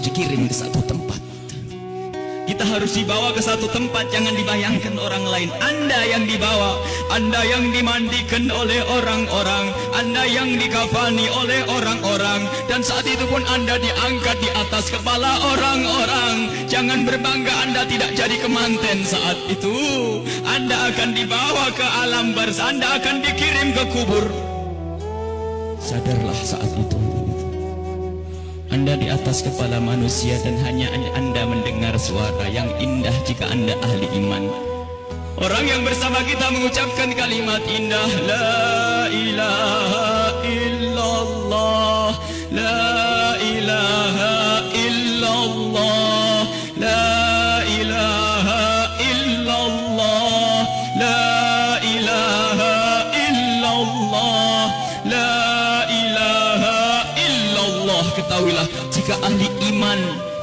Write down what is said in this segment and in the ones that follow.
dikirim ke satu tempat. Kita harus dibawa ke satu tempat, jangan dibayangkan orang lain. Anda yang dibawa, Anda yang dimandikan oleh orang-orang, Anda yang dikafani oleh orang-orang, dan saat itu pun Anda diangkat di atas kepala orang-orang. Jangan berbangga Anda tidak jadi kemanten saat itu. Anda akan dibawa ke alam barzah, Anda akan dikirim ke kubur. Sadarlah saat itu Anda di atas kepala manusia dan hanya Anda mendengar suara yang indah jika Anda ahli iman. Orang yang bersama kita mengucapkan kalimat indah, La ilaha illallah, La ilaha illallah, La ilaha illallah, La ilaha illallah, La ilaha illallah. Ketahuilah, jika ahli iman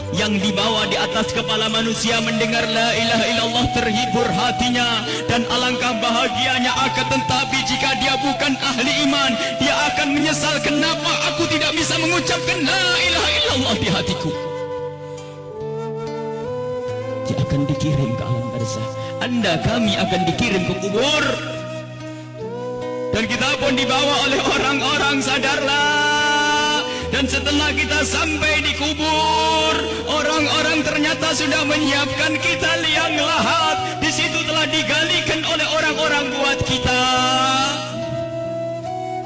yang dibawa di atas kepala manusia mendengar la ilaha illallah, terhibur hatinya dan alangkah bahagianya. Akan tetapi jika dia bukan ahli iman, dia akan menyesal, kenapa aku tidak bisa mengucapkan la ilaha illallah di hatiku. Dia akan dikirim ke alam barzah. Anda, kami akan dikirim ke kubur, dan kita pun dibawa oleh orang-orang. Sadarlah. Dan setelah kita sampai di kubur, orang-orang ternyata sudah menyiapkan kita liang lahat. Di situ telah digalikan oleh orang-orang buat kita.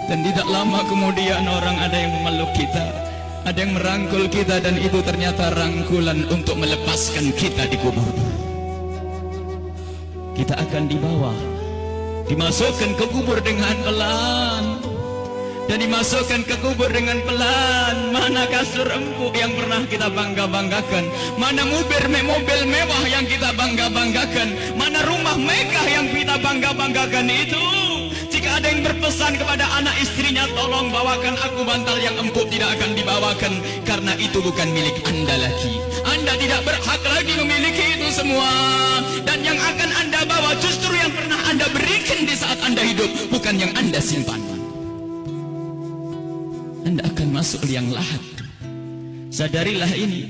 Dan tidak lama kemudian orang ada yang memeluk kita, ada yang merangkul kita, dan itu ternyata rangkulan untuk melepaskan kita di kubur. Kita akan dibawa, dimasukkan ke kubur dengan pelan. Dan dimasukkan ke kubur dengan pelan. Mana kasur empuk yang pernah kita bangga-banggakan? Mana mobil mewah yang kita bangga-banggakan? Mana rumah megah yang kita bangga-banggakan itu? Jika ada yang berpesan kepada anak istrinya, tolong bawakan aku bantal yang empuk, tidak akan dibawakan, karena itu bukan milik Anda lagi. Anda tidak berhak lagi memiliki itu semua. Dan yang akan Anda bawa justru yang pernah Anda berikan di saat Anda hidup, bukan yang Anda simpan. Anda akan masuk liang lahat. Sadarilah ini.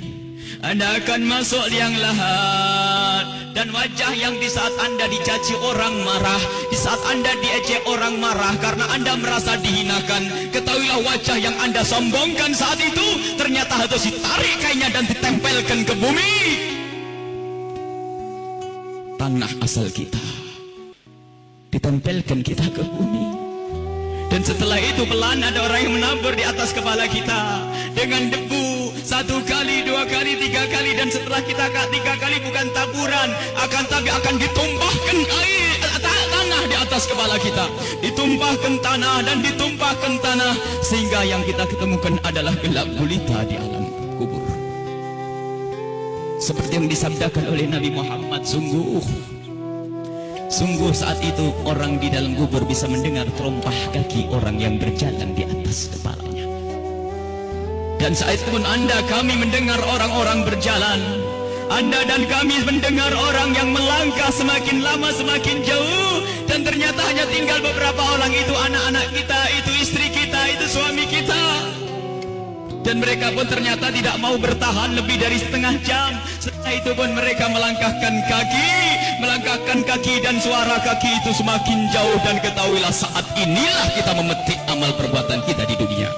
Anda akan masuk liang lahat. Dan wajah yang di saat Anda dicaci orang marah, di saat Anda diejek orang marah karena Anda merasa dihinakan, ketahuilah wajah yang Anda sombongkan saat itu ternyata harus ditarik kainnya dan ditempelkan ke bumi, tanah asal kita. Ditempelkan kita ke bumi. Dan setelah itu pelan ada orang yang menabur di atas kepala kita dengan debu, 1 kali, 2 kali, 3 kali, dan setelah kita 3 kali bukan taburan, tapi akan ditumpahkan air tanah di atas kepala kita, ditumpahkan tanah dan ditumpahkan tanah, sehingga yang kita ketemukan adalah gelap gulita di alam kubur. Seperti yang disabdakan oleh Nabi Muhammad, sungguh saat itu orang di dalam kubur bisa mendengar terompah kaki orang yang berjalan di atas kepalanya. Dan saat itu pun Anda, kami mendengar orang-orang berjalan. Anda dan kami mendengar orang yang melangkah semakin lama semakin jauh. Dan ternyata hanya tinggal beberapa orang, itu anak-anak kita, itu istri kita, itu suami kita. Dan mereka pun ternyata tidak mau bertahan lebih dari setengah jam. Setelah itu pun mereka melangkahkan kaki, dan suara kaki itu semakin jauh. Dan ketahuilah, saat inilah kita memetik amal perbuatan kita di dunia.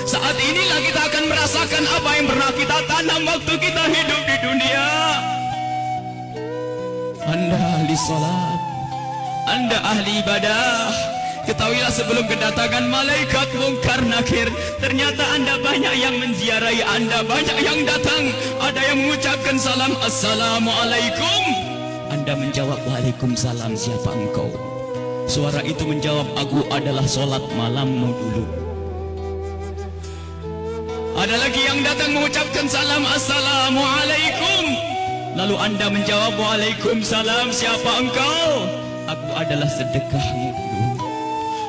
Saat inilah kita akan merasakan apa yang pernah kita tanam waktu kita hidup di dunia. Anda ahli salat, Anda ahli ibadah. Ketahuilah, sebelum kedatangan malaikat mungkar nakir, ternyata Anda banyak yang menziarahi Anda, banyak yang datang. Ada yang mengucapkan salam, Assalamualaikum. Anda menjawab, Waalaikumsalam, siapa engkau? Suara itu menjawab, aku adalah solat malammu dulu. Ada lagi yang datang mengucapkan salam, Assalamualaikum. Lalu Anda menjawab, Waalaikumsalam, siapa engkau? Aku adalah sedekahmu dulu.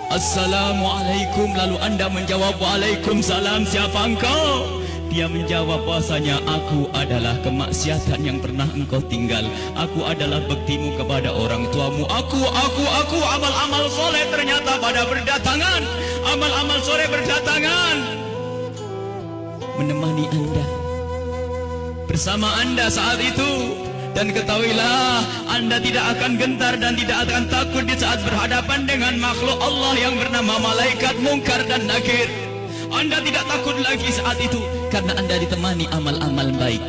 Assalamualaikum. Lalu Anda menjawab, Waalaikumsalam, siapa engkau? Dia menjawab bahasanya, aku adalah kemaksiatan yang pernah engkau tinggal. Aku adalah baktimu kepada orang tuamu. Aku, amal-amal soleh ternyata pada berdatangan. Amal-amal soleh berdatangan menemani Anda. bersama Anda saat itu. Dan ketahuilah, Anda tidak akan gentar dan tidak akan takut di saat berhadapan dengan makhluk Allah yang bernama malaikat Munkar dan Nakir. Anda tidak takut lagi saat itu karena Anda ditemani amal-amal baik.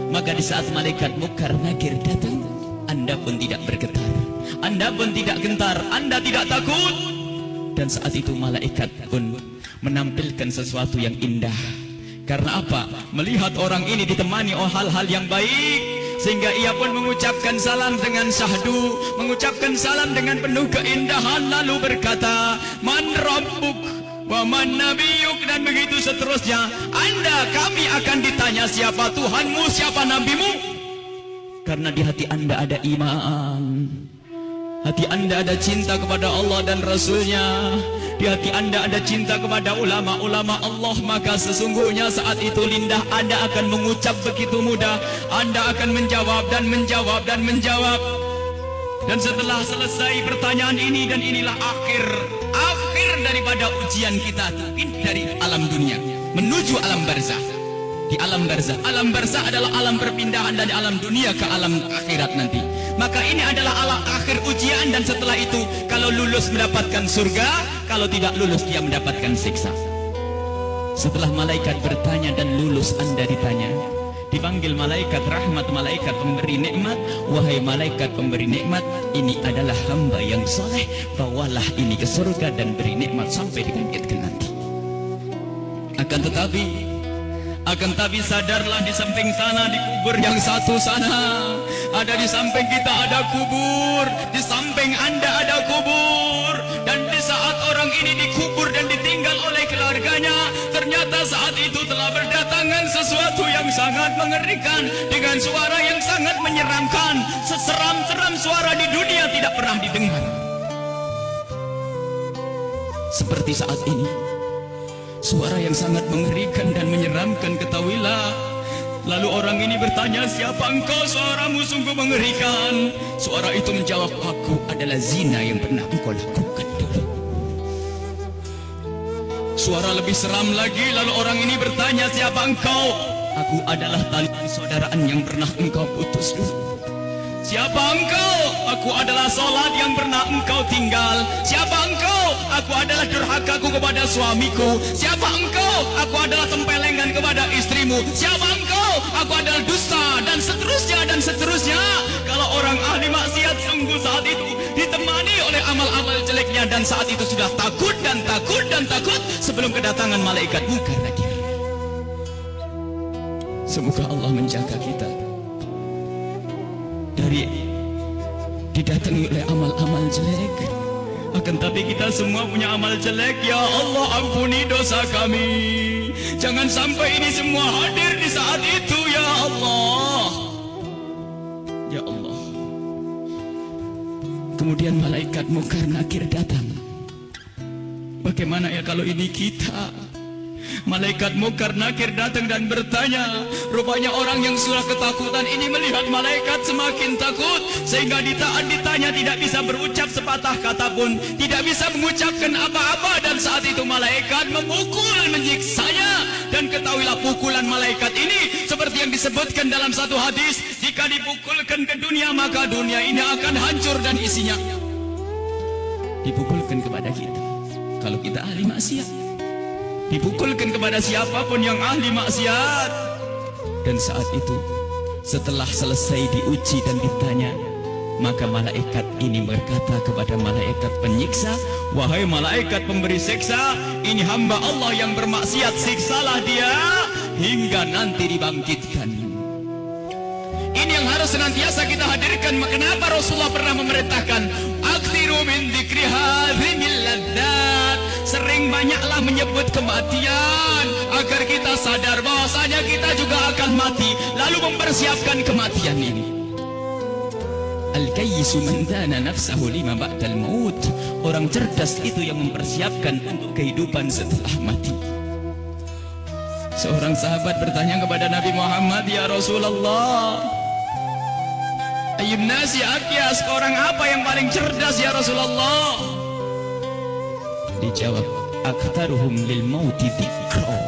Maka di saat malaikat Munkar Nakir datang, Anda pun tidak bergetar, Anda pun tidak gentar, Anda tidak takut. Dan saat itu malaikat pun menampilkan sesuatu yang indah. Karena apa? Melihat orang ini ditemani oleh hal-hal yang baik, sehingga ia pun mengucapkan salam dengan syahdu, mengucapkan salam dengan penuh keindahan, lalu berkata, Man Rabbuk wa man nabiyuk, dan begitu seterusnya. Anda, kami akan ditanya siapa Tuhanmu, siapa nabimu. Karena di hati Anda ada iman, hati Anda ada cinta kepada Allah dan Rasulnya, di hati Anda ada cinta kepada ulama-ulama Allah. Maka sesungguhnya saat itu lidah Anda akan mengucap begitu mudah. Anda akan menjawab dan menjawab dan menjawab. Dan setelah selesai pertanyaan ini, dan inilah akhir daripada ujian kita dari alam dunia menuju alam barzah. Di alam barzah adalah alam perpindahan dari alam dunia ke alam akhirat nanti. Maka ini adalah alam akhir ujian, dan setelah itu kalau lulus mendapatkan surga, kalau tidak lulus dia mendapatkan siksa. Setelah malaikat bertanya dan lulus, Anda ditanya, dipanggil malaikat rahmat, malaikat pemberi nikmat. Wahai malaikat pemberi nikmat, ini adalah hamba yang soleh, bawalah ini ke surga dan beri nikmat sampai dibangkitkan nanti. Akan tapi sadarlah, di samping sana, di kubur yang satu sana, ada di samping kita ada kubur, di samping Anda ada kubur. Dan di saat orang ini dikubur dan ditinggal oleh keluarganya, ternyata saat itu telah berdatangan sesuatu yang sangat mengerikan, dengan suara yang sangat menyeramkan. Seseram-seram suara di dunia tidak pernah didengar seperti saat ini. Suara yang sangat mengerikan dan menyeramkan, ketahuilah. Lalu orang ini bertanya, siapa engkau? Suaramu sungguh mengerikan. Suara itu menjawab, aku adalah zina yang pernah engkau lakukan dulu. Suara lebih seram lagi. Lalu orang ini bertanya, siapa engkau? Aku adalah tali persaudaraan yang pernah engkau putus dulu. Siapa engkau? Aku adalah salat yang pernah engkau tinggal. Siapa engkau? Aku adalah durhakaku kepada suamiku. Siapa engkau? Aku adalah tempelengan kepada istrimu. Siapa engkau? Aku adalah dusta, dan seterusnya dan seterusnya. Kalau orang ahli maksiat sungguh saat itu ditemani oleh amal-amal jeleknya, dan saat itu sudah takut dan takut dan takut sebelum kedatangan malaikat Munkar Nakir. Semoga Allah menjaga kita dari didatangi oleh amal-amal jelek. Akan tapi kita semua punya amal jelek. Ya Allah, ampuni dosa kami. Jangan sampai ini semua hadir di saat itu. Ya Allah, ya Allah. Kemudian malaikat Munkar Nakir datang. Bagaimana ya kalau ini kita? Malaikat Munkar Nakir datang dan bertanya. Rupanya orang yang sudah ketakutan ini melihat malaikat semakin takut, sehingga ditanya tidak bisa berucap sepatah kata pun, tidak bisa mengucapkan apa-apa. Dan saat itu malaikat memukul, menyiksanya. Dan ketahuilah, pukulan malaikat ini seperti yang disebutkan dalam satu hadis, jika dipukulkan ke dunia, maka dunia ini akan hancur dan isinya. Dipukulkan kepada kita kalau kita ahli maksiat, dipukulkan kepada siapapun yang ahli maksiat. Dan saat itu setelah selesai diuji dan ditanya, maka malaikat ini berkata kepada malaikat penyiksa, wahai malaikat pemberi siksa, ini hamba Allah yang bermaksiat, siksalah dia hingga nanti dibangkitkan. Ini yang harus senantiasa kita hadirkan. Kenapa Rasulullah pernah memerintahkan aktsiru min dzikri hadzimil ladzat, sering banyaklah menyebut kematian, agar kita sadar bahwasanya kita juga akan mati, lalu mempersiapkan kematian ini. Al-kayyisu man dana nafsahu lima ba'dal maut. Orang cerdas itu yang mempersiapkan untuk kehidupan setelah mati. Seorang sahabat bertanya kepada Nabi Muhammad, ya Rasulullah, ayyun nasi akyas, orang apa yang paling cerdas ya Rasulullah? Dijawab, aktsaruhum lil mauti dzikra,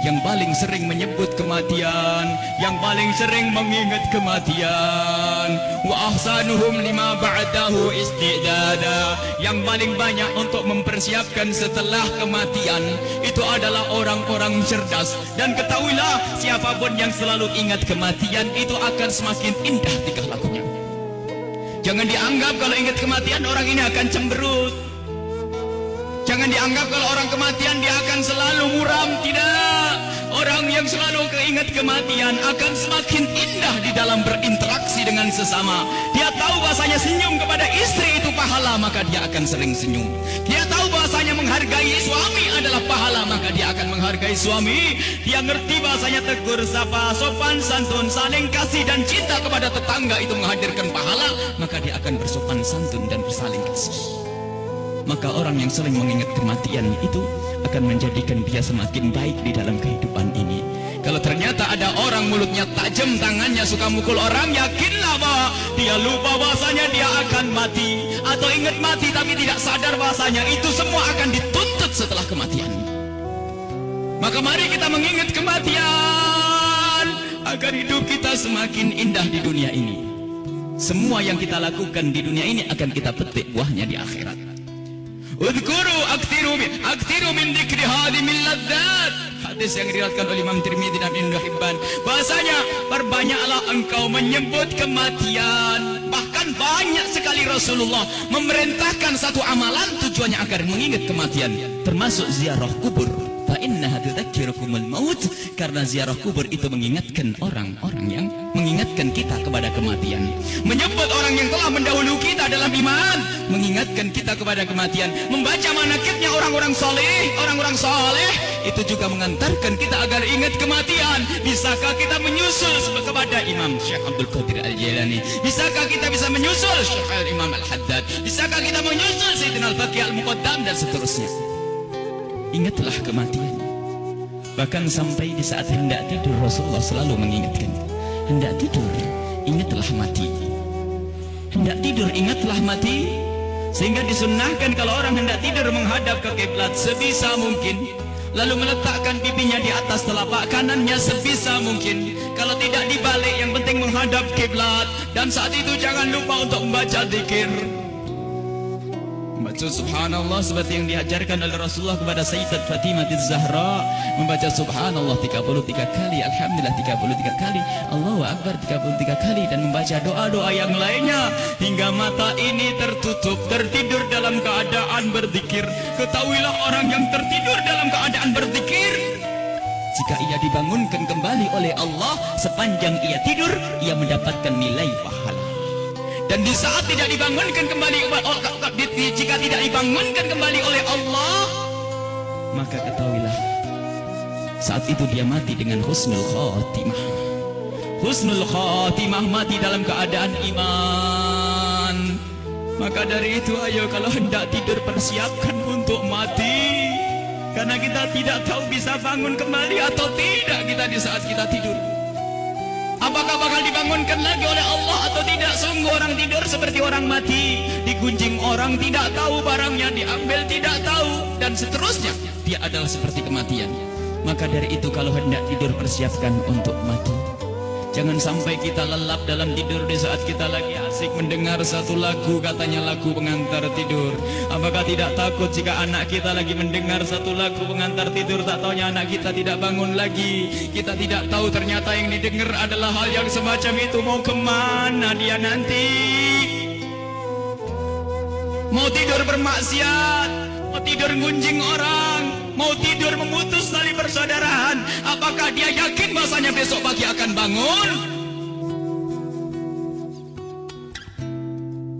yang paling sering menyebut kematian, yang paling sering mengingat kematian. Wa ahsanuhum lima ba'dahu istidada, yang paling banyak untuk mempersiapkan setelah kematian itu adalah orang-orang cerdas. Dan ketahuilah, siapapun yang selalu ingat kematian itu akan semakin indah tingkah lakunya. Jangan dianggap kalau ingat kematian orang ini akan cemberut. Jangan dianggap kalau orang kematian dia akan selalu muram. Tidak. Orang yang selalu keingat kematian akan semakin indah di dalam berinteraksi dengan sesama. Dia tahu bahasanya senyum kepada istri itu pahala, maka dia akan sering senyum. Dia tahu bahasanya menghargai suami adalah pahala, maka dia akan menghargai suami. Dia ngerti bahasanya tegur sapa, sopan santun, saling kasih dan cinta kepada tetangga itu menghadirkan pahala, maka dia akan bersopan santun dan bersaling kasih. Maka orang yang sering mengingat kematian itu akan menjadikan dia semakin baik di dalam kehidupan ini. Kalau ternyata ada orang mulutnya tajam, tangannya suka mukul orang, yakinlah bahwa dia lupa bahasanya dia akan mati, atau ingat mati tapi tidak sadar bahasanya itu semua akan dituntut setelah kematian. Maka mari kita mengingat kematian agar hidup kita semakin indah di dunia ini. Semua yang kita lakukan di dunia ini akan kita petik buahnya di akhirat. Udhkuru aktiru min dzikri hadimil ladzat. Hadis yang diriwayatkan oleh Imam Tirmidzi dan Ibnu Hibban. Bahasanya, perbanyaklah engkau menyebut kematian. Bahkan banyak sekali Rasulullah memerintahkan satu amalan tujuannya agar mengingat kematian, termasuk ziarah kubur. Fa innaha tudzakirukumul maut, karena ziarah kubur itu mengingatkan orang-orang yang mengingatkan kita kepada kematian. Menyebut orang yang telah mendahului kita dalam iman, mengingatkan kita kepada kematian. Membaca manaqibnya orang-orang soleh itu juga mengantarkan kita agar ingat kematian. Bisakah kita menyusul kepada Imam Syekh Abdul Qadir Al-Jailani? Bisakah kita bisa menyusul Syekh Imam Al-Haddad? Bisakah kita menyusul Sayyidina Al-Baqi Al-Muqaddam dan seterusnya? Ingatlah kematian. Bahkan sampai di saat hendak tidur Rasulullah selalu mengingatkan, hendak tidur ingatlah mati, hendak tidur ingatlah mati. Sehingga disunnahkan kalau orang hendak tidur menghadap ke kiblat sebisa mungkin, lalu meletakkan pipinya di atas telapak kanannya sebisa mungkin. Kalau tidak dibalik, yang penting menghadap kiblat. Dan saat itu jangan lupa untuk membaca zikir, membaca subhanallah seperti yang diajarkan oleh Rasulullah kepada Sayyidat Fatimah Az-Zahra, membaca subhanallah 33 kali, alhamdulillah 33 kali, Allahu Akbar 33 kali, dan membaca doa-doa yang lainnya hingga mata ini tertutup, tertidur dalam keadaan berzikir. Ketahuilah orang yang tertidur dalam keadaan berzikir, jika ia dibangunkan kembali oleh Allah sepanjang ia tidur, ia mendapatkan nilai pahala. Dan di saat tidak dibangunkan kembali, jika tidak dibangunkan kembali oleh Allah, maka ketahuilah saat itu dia mati dengan husnul khatimah. Husnul khatimah, mati dalam keadaan iman. Maka dari itu, ayo kalau hendak tidur persiapkan untuk mati, karena kita tidak tahu bisa bangun kembali atau tidak kita di saat kita tidur. Apakah bakal dibangunkan lagi oleh Allah atau tidak? Sungguh orang tidur seperti orang mati, digunjing orang tidak tahu, barangnya diambil tidak tahu, dan seterusnya. Dia adalah seperti kematian. Maka dari itu kalau hendak tidur persiapkan untuk mati. Jangan sampai kita lelap dalam tidur di saat kita lagi asik mendengar satu lagu, katanya lagu pengantar tidur. Apakah tidak takut jika anak kita lagi mendengar satu lagu pengantar tidur, tak taunya anak kita tidak bangun lagi? Kita tidak tahu ternyata yang didengar adalah hal yang semacam itu. Mau kemana dia nanti? Mau tidur bermaksiat, mau tidur gunjing orang, mau tidur memutus tali persaudaraan. Apakah dia yakin bahasanya besok pagi akan bangun?